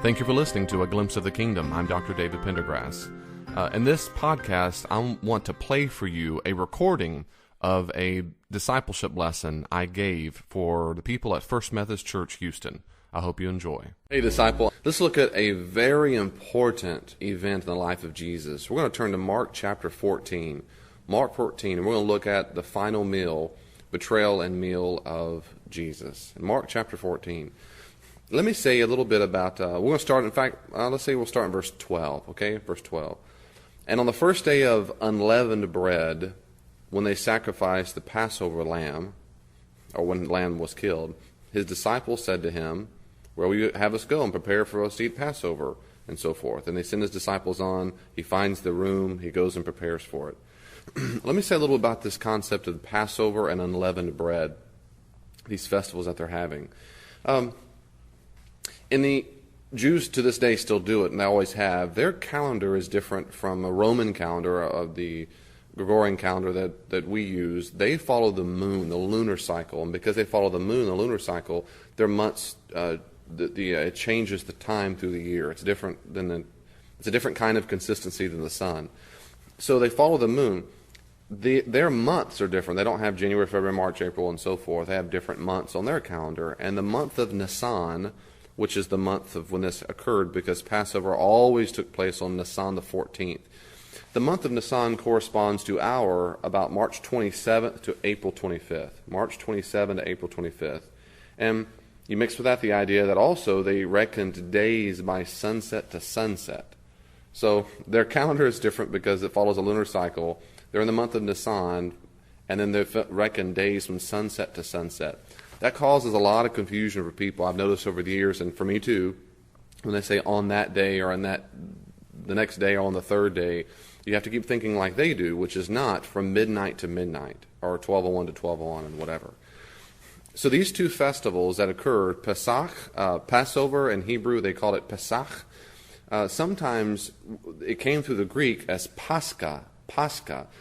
Thank you for listening to A Glimpse of the Kingdom. I'm Dr. David Pendergrass. In this podcast, I want to play for you a recording of a discipleship lesson I gave for the people at First Methodist Church, Houston. I hope you enjoy. Hey, disciple, let's look at a very important event in the life of Jesus. We're going to turn to Mark chapter 14. Mark 14, and we're going to look at the final meal, betrayal and meal of Jesus. In Mark chapter 14. Let me say a little bit about, we're going to start, in fact, let's say we'll start in verse 12, okay? Verse 12. And on the first day of unleavened bread, when they sacrificed the Passover lamb, or when the lamb was killed, his disciples said to him, "Where will you have us go and prepare for us to eat Passover?" and so forth. And they send his disciples on. He finds the room. He goes and prepares for it. Let me say a little about this concept of Passover and unleavened bread, these festivals that they're having. And the Jews to this day still do it, and they always have. Their calendar is different from a Roman calendar, of the Gregorian calendar that we use. They follow the moon, the lunar cycle, and because they follow the moon, the lunar cycle, their months, it changes the time through the year. It's different than it's a different kind of consistency than the sun. So they follow the moon. Their months are different. They don't have January, February, March, April, and so forth. They have different months on their calendar, and the month of Nisan, which is the month of when this occurred, because Passover always took place on Nisan the 14th. The month of Nisan corresponds to about March 27th to April 25th. March 27th to April 25th. And you mix with that the idea that also they reckoned days by sunset to sunset. So their calendar is different because it follows a lunar cycle. They're in the month of Nisan, and then they reckon days from sunset to sunset. That causes a lot of confusion for people. I've noticed over the years, and for me too, when they say on that day or on the next day or on the third day, you have to keep thinking like they do, which is not from midnight to midnight or 12:01 to 12:01 and whatever. So these two festivals that occurred, Passover in Hebrew, they called it Pesach. Sometimes it came through the Greek as Pascha.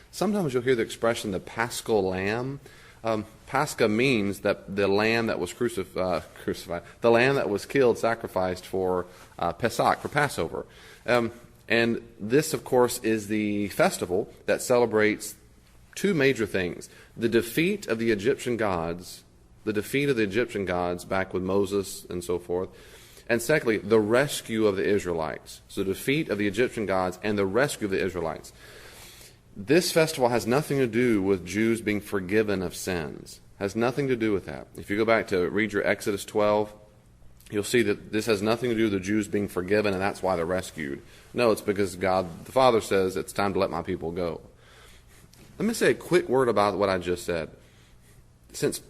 Sometimes you'll hear the expression the Paschal Lamb. Pascha means that the lamb that was crucified, the lamb that was killed, sacrificed for Pesach, for Passover. And this, of course, is the festival that celebrates two major things: the defeat of the Egyptian gods, back with Moses and so forth, and secondly, the rescue of the Israelites. So the defeat of the Egyptian gods and the rescue of the Israelites. This festival has nothing to do with Jews being forgiven of sins. Has nothing to do with that. If you go back to read your Exodus 12, you'll see that this has nothing to do with the Jews being forgiven, and that's why they're rescued. No, it's because God the Father says it's time to let my people go. Let me say a quick word about what I just said. Since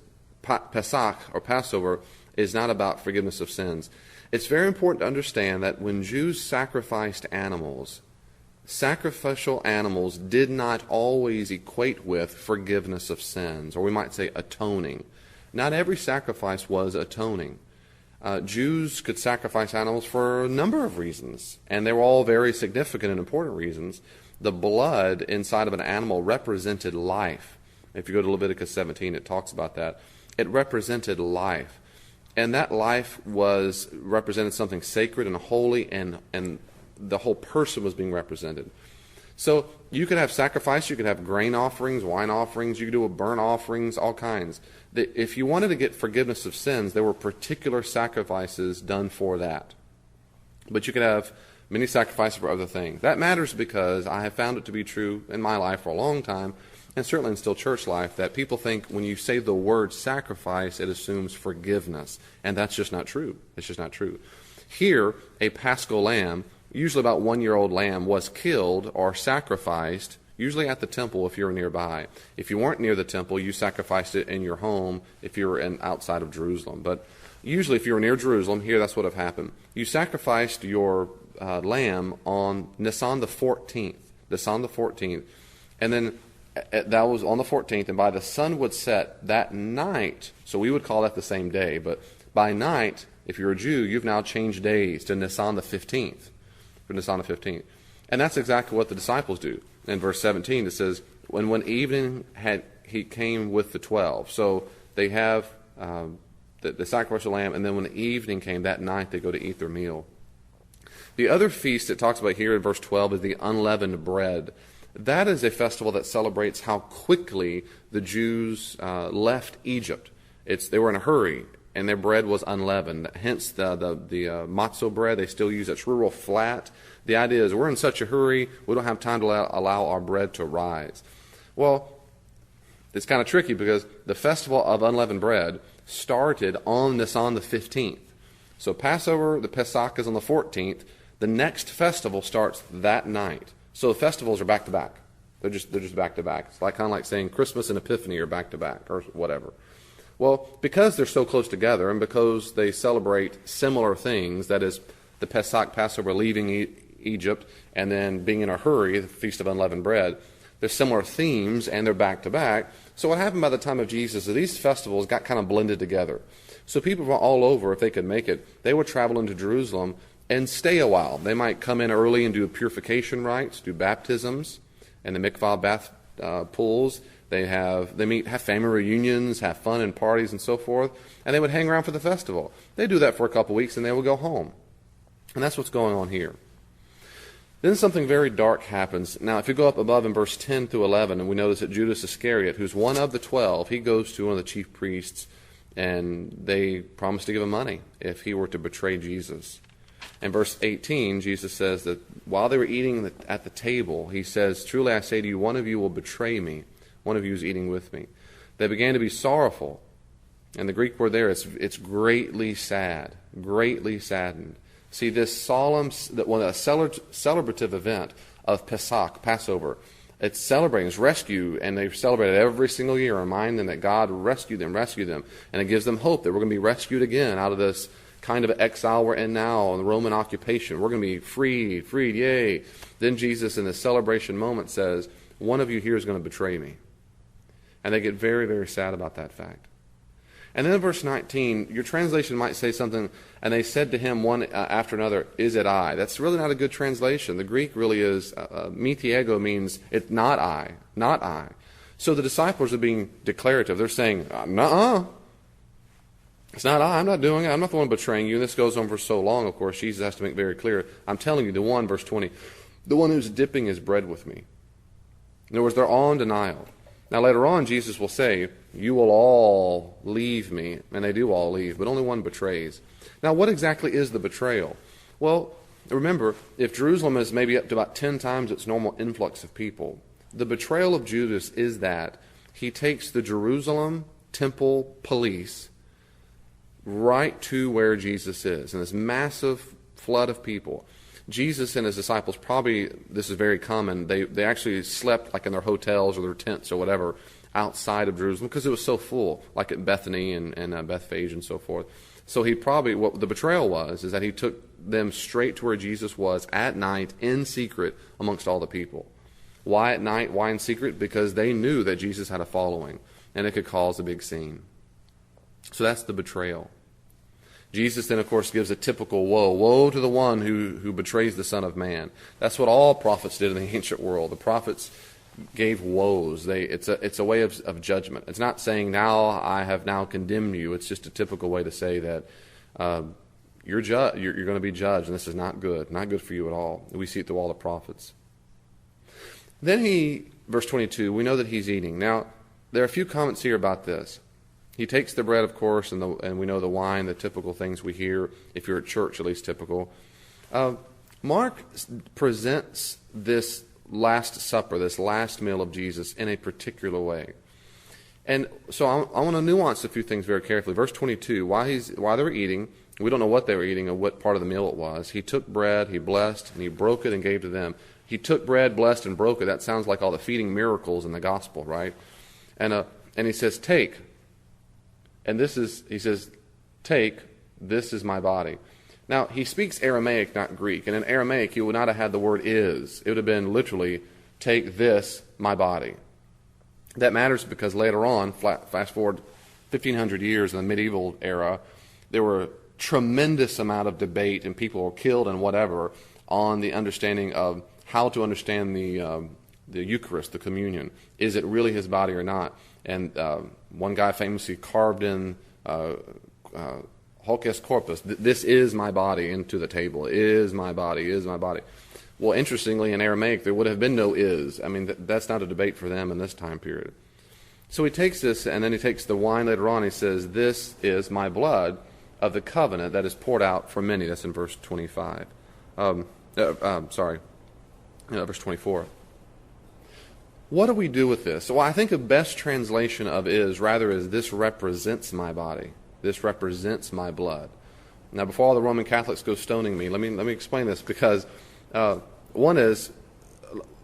Pesach, or Passover, is not about forgiveness of sins, it's very important to understand that when Jews sacrificed animals, sacrificial animals did not always equate with forgiveness of sins, or we might say atoning. Not every sacrifice was atoning. Jews could sacrifice animals for a number of reasons, and they were all very significant and important reasons. The blood inside of an animal represented life. If you go to Leviticus 17, it talks about that. It represented life. And that life represented something sacred and holy, and the whole person was being represented. So you could have sacrifice, you could have grain offerings, wine offerings, you could do burnt offerings, all kinds. If you wanted to get forgiveness of sins, there were particular sacrifices done for that. But you could have many sacrifices for other things. That matters because I have found it to be true in my life for a long time, and certainly in still church life, that people think when you say the word sacrifice, it assumes forgiveness. And that's just not true. It's just not true. Here, a Paschal lamb, usually about 1-year-old lamb, was killed or sacrificed, usually at the temple if you were nearby. If you weren't near the temple, you sacrificed it in your home if you were outside of Jerusalem. But usually if you were near Jerusalem, here that's what would have happened. You sacrificed your lamb on Nisan the 14th. And then that was on the 14th, and by the sun would set that night, so we would call that the same day, but by night, if you're a Jew, you've now changed days to Nisan the 15th. And that's exactly what the disciples do. In verse 17, it says, when evening he came with the 12. So they have the sacrificial lamb, and then when the evening came that night, they go to eat their meal. The other feast it talks about here in verse 12 is the unleavened bread. That is a festival that celebrates how quickly the Jews left Egypt. They were in a hurry, and their bread was unleavened. Hence the matzo bread, they still use it. It's real flat. The idea is we're in such a hurry, we don't have time to allow our bread to rise. Well, it's kind of tricky because the festival of unleavened bread started on Nisan the 15th. So Passover, the Pesach, is on the 14th. The next festival starts that night. So the festivals are back to back. They're just back to back. It's kind of like saying Christmas and Epiphany are back to back or whatever. Well, because they're so close together and because they celebrate similar things, that is the Pesach, Passover, leaving Egypt, and then being in a hurry, the Feast of Unleavened Bread, there's similar themes and they're back to back. So what happened by the time of Jesus is these festivals got kind of blended together. So people from all over, if they could make it, they would travel into Jerusalem and stay a while. They might come in early and do purification rites, do baptisms, and the mikvah bath pools. They have family reunions, have fun and parties and so forth, and they would hang around for the festival. They do that for a couple weeks and they would go home. And that's what's going on here. Then something very dark happens. Now, if you go up above in verse 10 through 11, and we notice that Judas Iscariot, who's one of the 12, he goes to one of the chief priests, and they promise to give him money if he were to betray Jesus. In verse 18, Jesus says that while they were eating at the table, he says, "Truly I say to you, one of you will betray me. One of you is eating with me." They began to be sorrowful. And the Greek word there, it's greatly sad, greatly saddened. See, this solemn, a celebrative event of Pesach, Passover, it's celebrating, it's rescue, and they celebrate it every single year, remind them that God rescued them, and it gives them hope that we're going to be rescued again out of this kind of exile we're in now, in the Roman occupation. We're going to be freed, yay. Then Jesus, in this celebration moment, says, "One of you here is going to betray me." And they get very, very sad about that fact. And then in verse 19, your translation might say something, "And they said to him one after another, 'Is it I?'" That's really not a good translation. The Greek really is, mitiego means, "It's not I, not I." So the disciples are being declarative. They're saying, "Nuh-uh. It's not I. I'm not doing it. I'm not the one betraying you." And this goes on for so long, of course. Jesus has to make very clear, "I'm telling you, the one," verse 20, "the one who's dipping his bread with me." In other words, they're all in denial. Now later on, Jesus will say, "You will all leave me," and they do all leave, but only one betrays. Now what exactly is the betrayal? Well, remember, if Jerusalem is maybe up to about 10 times its normal influx of people, the betrayal of Judas is that he takes the Jerusalem temple police right to where Jesus is, in this massive flood of people. Jesus and his disciples probably, this is very common, they actually slept like in their hotels or their tents or whatever outside of Jerusalem because it was so full, like at Bethany and Bethphage and so forth. So he probably, what the betrayal was, is that he took them straight to where Jesus was at night in secret amongst all the people. Why at night? Why in secret? Because they knew that Jesus had a following and it could cause a big scene. So that's the betrayal. Jesus then, of course, gives a typical woe. Woe to the one who betrays the Son of Man. That's what all prophets did in the ancient world. The prophets gave woes. It's a way of judgment. It's not saying, "Now I have now condemned you." It's just a typical way to say that you're going to be judged, and this is not good for you at all. We see it through all the prophets. Then verse 22, we know that he's eating. Now, there are a few comments here about this. He takes the bread, of course, and we know the wine, the typical things we hear, if you're at church, at least typical. Mark presents this Last Supper, this last meal of Jesus, in a particular way. And so I want to nuance a few things very carefully. Verse 22, while they were eating, we don't know what they were eating or what part of the meal it was. He took bread, he blessed, and he broke it and gave to them. He took bread, blessed, and broke it. That sounds like all the feeding miracles in the gospel, right? And he says, "Take." And he says, "Take, this is my body." Now, he speaks Aramaic, not Greek. And in Aramaic, he would not have had the word "is." It would have been literally, "Take this, my body." That matters because later on, fast forward 1,500 years in the medieval era, there were a tremendous amount of debate and people were killed and whatever on the understanding of how to understand the Eucharist, the communion. Is it really his body or not? And one guy famously carved in Hocus corpus. This is my body into the table. Is my body, is my body. Well, interestingly, in Aramaic, there would have been no is. I mean, that's not a debate for them in this time period. So he takes this, and then he takes the wine later on. He says, this is my blood of the covenant that is poured out for many. That's in verse 25. Verse 24. What do we do with this? Well, I think the best translation of is rather is this represents my body. This represents my blood. Now, before all the Roman Catholics go stoning me, let me explain this, because one is,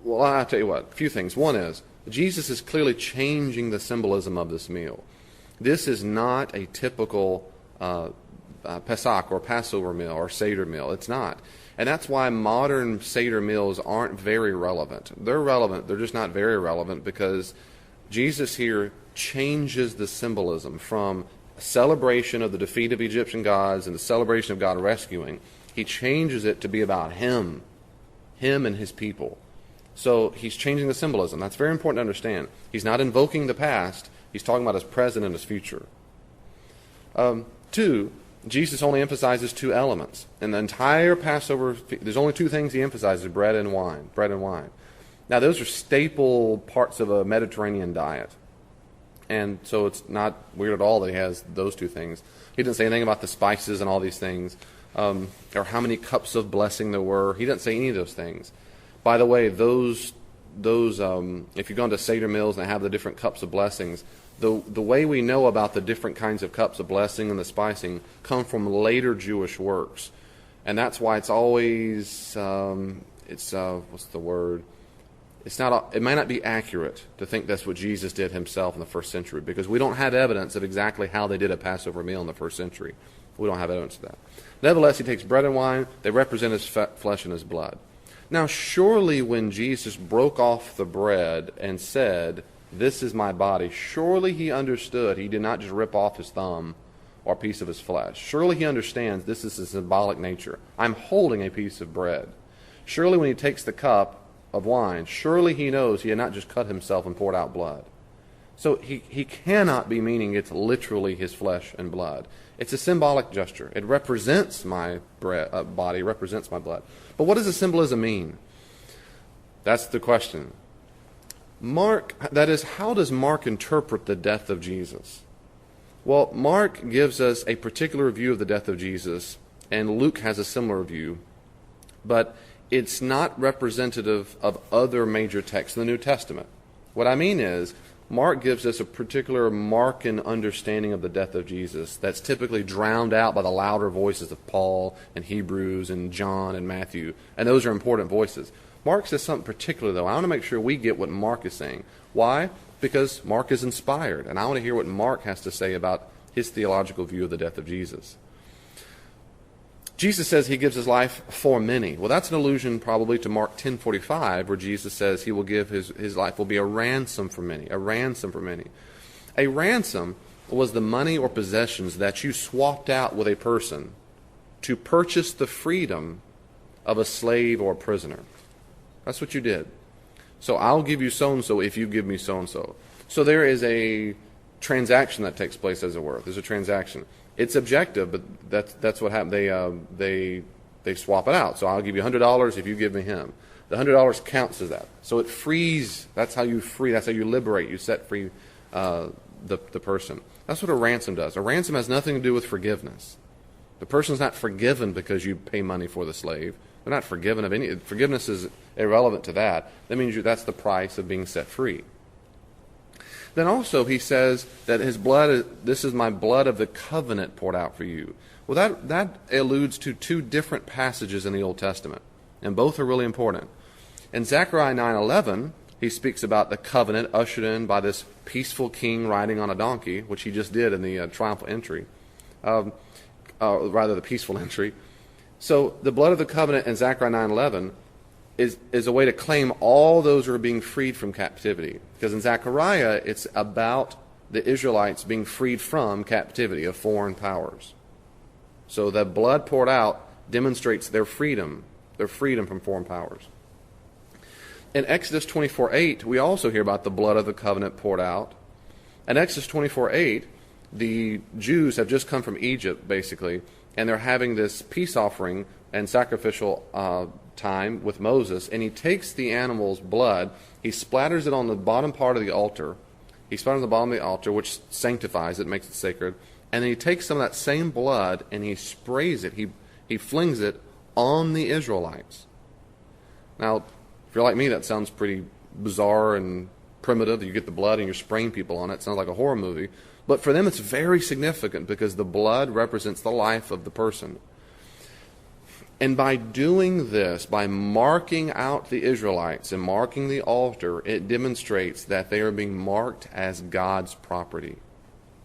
well, I'll tell you what, a few things. One is, Jesus is clearly changing the symbolism of this meal. This is not a typical Pesach or Passover meal or Seder meal. It's not. And that's why modern Seder meals aren't very relevant. They're relevant, they're just not very relevant, because Jesus here changes the symbolism from a celebration of the defeat of Egyptian gods and the celebration of God rescuing. He changes it to be about Him and His people. So He's changing the symbolism. That's very important to understand. He's not invoking the past. He's talking about His present and His future. Two, Jesus only emphasizes two elements. In the entire Passover, there's only two things He emphasizes, bread and wine. Bread and wine. Now, those are staple parts of a Mediterranean diet. And so it's not weird at all that He has those two things. He didn't say anything about the spices and all these things, or how many cups of blessing there were. He didn't say any of those things. By the way, those if you go into Seder meals and they have the different cups of blessings, the way we know about the different kinds of cups of blessing and the spicing come from later Jewish works. And that's why it's always, what's the word? It may not be accurate to think that's what Jesus did Himself in the first century, because we don't have evidence of exactly how they did a Passover meal in the first century. We don't have evidence of that. Nevertheless, He takes bread and wine. They represent His flesh and His blood. Now, surely when Jesus broke off the bread and said, this is my body, surely He understood He did not just rip off His thumb or a piece of His flesh. Surely He understands this is a symbolic nature. I'm holding a piece of bread. Surely when He takes the cup of wine, surely He knows He had not just cut Himself and poured out blood. So he cannot be meaning it's literally His flesh and blood. It's a symbolic gesture. It represents my body, represents my blood. But what does the symbolism mean? That's the question. How does Mark interpret the death of Jesus? Well, Mark gives us a particular view of the death of Jesus, and Luke has a similar view, but it's not representative of other major texts in the New Testament. What I mean is, Mark gives us a particular Markan understanding of the death of Jesus that's typically drowned out by the louder voices of Paul and Hebrews and John and Matthew, and those are important voices. Mark says something particular, though. I want to make sure we get what Mark is saying. Why? Because Mark is inspired, and I want to hear what Mark has to say about his theological view of the death of Jesus. Jesus says He gives His life for many. Well, that's an allusion probably to Mark 10:45, where Jesus says He will give His life will be a ransom for many. A ransom for many. A ransom was the money or possessions that you swapped out with a person to purchase the freedom of a slave or a prisoner. That's what you did. So I'll give you so-and-so if you give me so-and-so. So there is a transaction that takes place, as it were. There's a transaction. It's objective, but that's what happened. They swap it out. So I'll give you $100 if you give me him. The $100 counts as that. So it frees. That's how you free. That's how you liberate. You set free the person. That's what a ransom does. A ransom has nothing to do with forgiveness. The person's not forgiven because you pay money for the slave. They're not forgiven of any. Forgiveness is irrelevant to that. That means that's the price of being set free. Then also he says that His blood, this is my blood of the covenant poured out for you. Well, that alludes to two different passages in the Old Testament, and both are really important. In Zechariah 9:11, he speaks about the covenant ushered in by this peaceful king riding on a donkey, which he just did in the triumphal entry, rather the peaceful entry. So the blood of the covenant in Zechariah 9:11 is a way to claim all those who are being freed from captivity. Because in Zechariah, it's about the Israelites being freed from captivity of foreign powers. So the blood poured out demonstrates their freedom from foreign powers. In Exodus 24:8, we also hear about the blood of the covenant poured out. In Exodus 24:8, the Jews have just come from Egypt, basically, and they're having this peace offering and sacrificial time with Moses, and he takes the animal's blood, he splatters it on the bottom part of the altar. He splatters on the bottom of the altar, which sanctifies it, makes it sacred, and then he takes some of that same blood and he sprays it, he flings it on the Israelites. Now, if you're like me, that sounds pretty bizarre and primitive. You get the blood and you're spraying people on it. It sounds like a horror movie. But for them, it's very significant because the blood represents the life of the person. And by doing this, by marking out the Israelites and marking the altar, it demonstrates that they are being marked as God's property.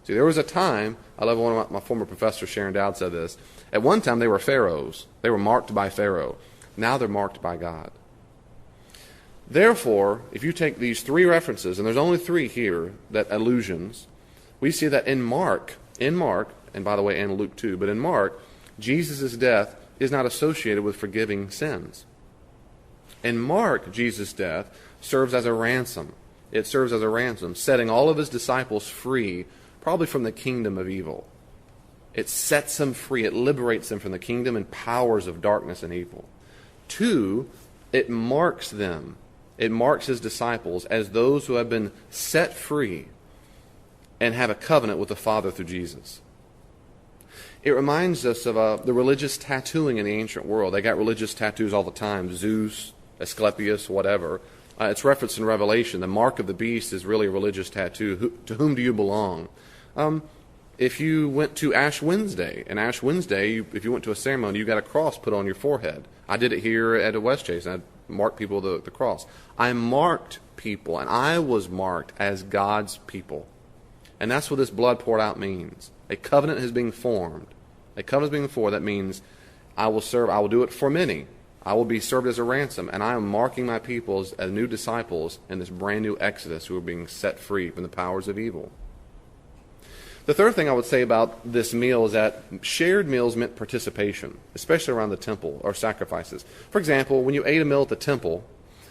See, there was a time, I love one of my former professors, Sharon Dowd, said this. At one time, they were pharaohs. They were marked by Pharaoh. Now they're marked by God. Therefore, if you take these three references, and there's only three here, that allusions, we see that in Mark, and by the way, and Luke too, but in Mark, Jesus' death is not associated with forgiving sins. In Mark, Jesus' death serves as a ransom. It serves as a ransom, setting all of his disciples free, probably from the kingdom of evil. It sets them free. It liberates them from the kingdom and powers of darkness and evil. 2, it marks them. It marks his disciples as those who have been set free and have a covenant with the Father through Jesus. It reminds us of the religious tattooing in the ancient world. They got religious tattoos all the time. Zeus, Asclepius, whatever. It's referenced in Revelation. The mark of the beast is really a religious tattoo. To whom do you belong? If you went to Ash Wednesday, if you went to a ceremony, you got a cross put on your forehead. I did it here at West Chase, and I marked people with the cross. I marked people, and I was marked as God's people. And that's what this blood poured out means. A covenant is being formed. A covenant is being formed. That means I will do it for many. I will be served as a ransom, and I am marking my people as new disciples in this brand new Exodus who are being set free from the powers of evil. The third thing I would say about this meal is that shared meals meant participation, especially around the temple or sacrifices. For example, when you ate a meal at the temple,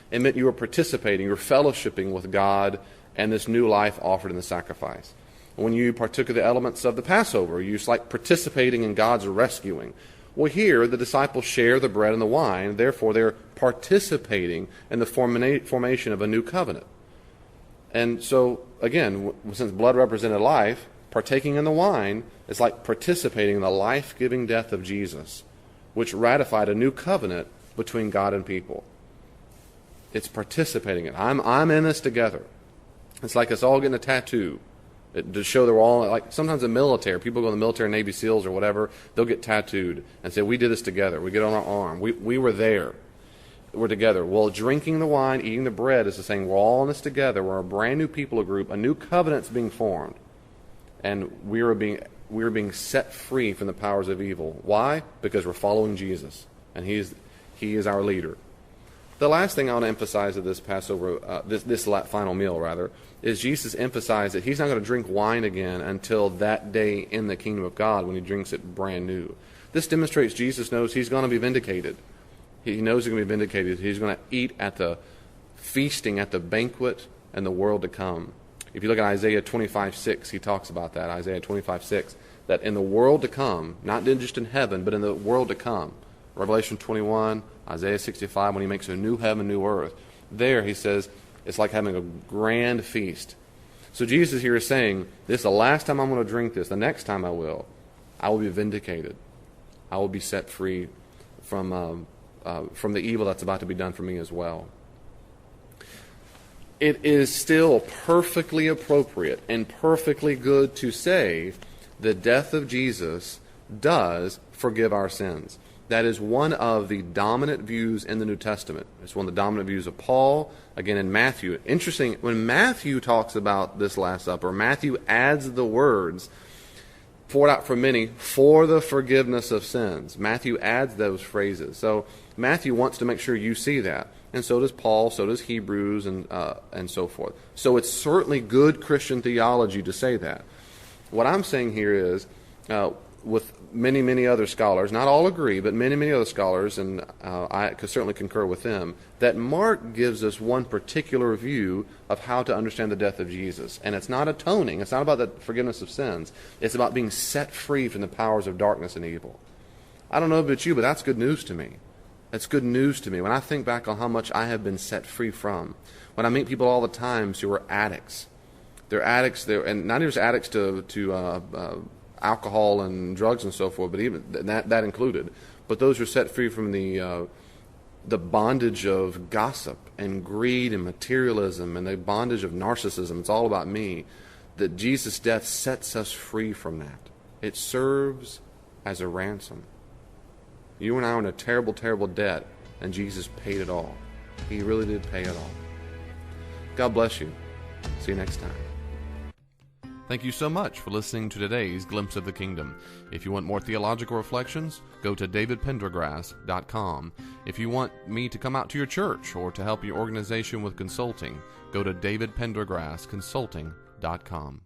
it meant you were participating, you were fellowshipping with God and this new life offered in the sacrifice. When you partook of the elements of the Passover, you was like participating in God's rescuing. Well, here, the disciples share the bread and the wine. Therefore, they're participating in the formation of a new covenant. And so, again, since blood represented life, partaking in the wine is like participating in the life-giving death of Jesus, which ratified a new covenant between God and people. It's participating in it. I'm in this together. It's like us all getting a tattoo to show that we're all, like sometimes in the military, people go in the military, Navy SEALs or whatever, they'll get tattooed and say, we did this together. We get on our arm. We were there. We're together. Well, drinking the wine, eating the bread is the saying we're all in this together. We're a brand new people group. A new covenant's being formed. And we are being set free from the powers of evil. Why? Because we're following Jesus, and He is our leader. The last thing I want to emphasize of this Passover, this final meal rather, is Jesus emphasized that He's not going to drink wine again until that day in the kingdom of God when He drinks it brand new. This demonstrates Jesus knows He's going to be vindicated. He knows He's going to be vindicated. He's going to eat at the feasting, at the banquet, in the world to come. If you look at Isaiah 25:6, he talks about that. Isaiah 25:6, that in the world to come, not just in heaven, but in the world to come. Revelation 21, Isaiah 65, when he makes a new heaven, new earth. There, he says, it's like having a grand feast. So Jesus here is saying, this is the last time I'm going to drink this. The next time I will be vindicated. I will be set free from the evil that's about to be done for me as well. It is still perfectly appropriate and perfectly good to say the death of Jesus does forgive our sins. That is one of the dominant views in the New Testament. It's one of the dominant views of Paul, again in Matthew. Interesting, when Matthew talks about this Last Supper, Matthew adds the words, poured out for many, for the forgiveness of sins. Matthew adds those phrases. So Matthew wants to make sure you see that. And so does Paul, so does Hebrews, and so forth. So it's certainly good Christian theology to say that. What I'm saying here is, with many, many other scholars, not all agree, but many, many other scholars, and I could certainly concur with them, that Mark gives us one particular view of how to understand the death of Jesus. And it's not atoning. It's not about the forgiveness of sins. It's about being set free from the powers of darkness and evil. I don't know about you, but that's good news to me. That's good news to me. When I think back on how much I have been set free from, when I meet people all the time who are addicts, they're addicts, and not just addicts to alcohol and drugs and so forth, but even that included. But those who are set free from the bondage of gossip and greed and materialism and the bondage of narcissism. It's all about me. That Jesus' death sets us free from that. It serves as a ransom. You and I are in a terrible, terrible debt, and Jesus paid it all. He really did pay it all. God bless you. See you next time. Thank you so much for listening to today's Glimpse of the Kingdom. If you want more theological reflections, go to davidpendergrass.com. If you want me to come out to your church or to help your organization with consulting, go to davidpendergrassconsulting.com.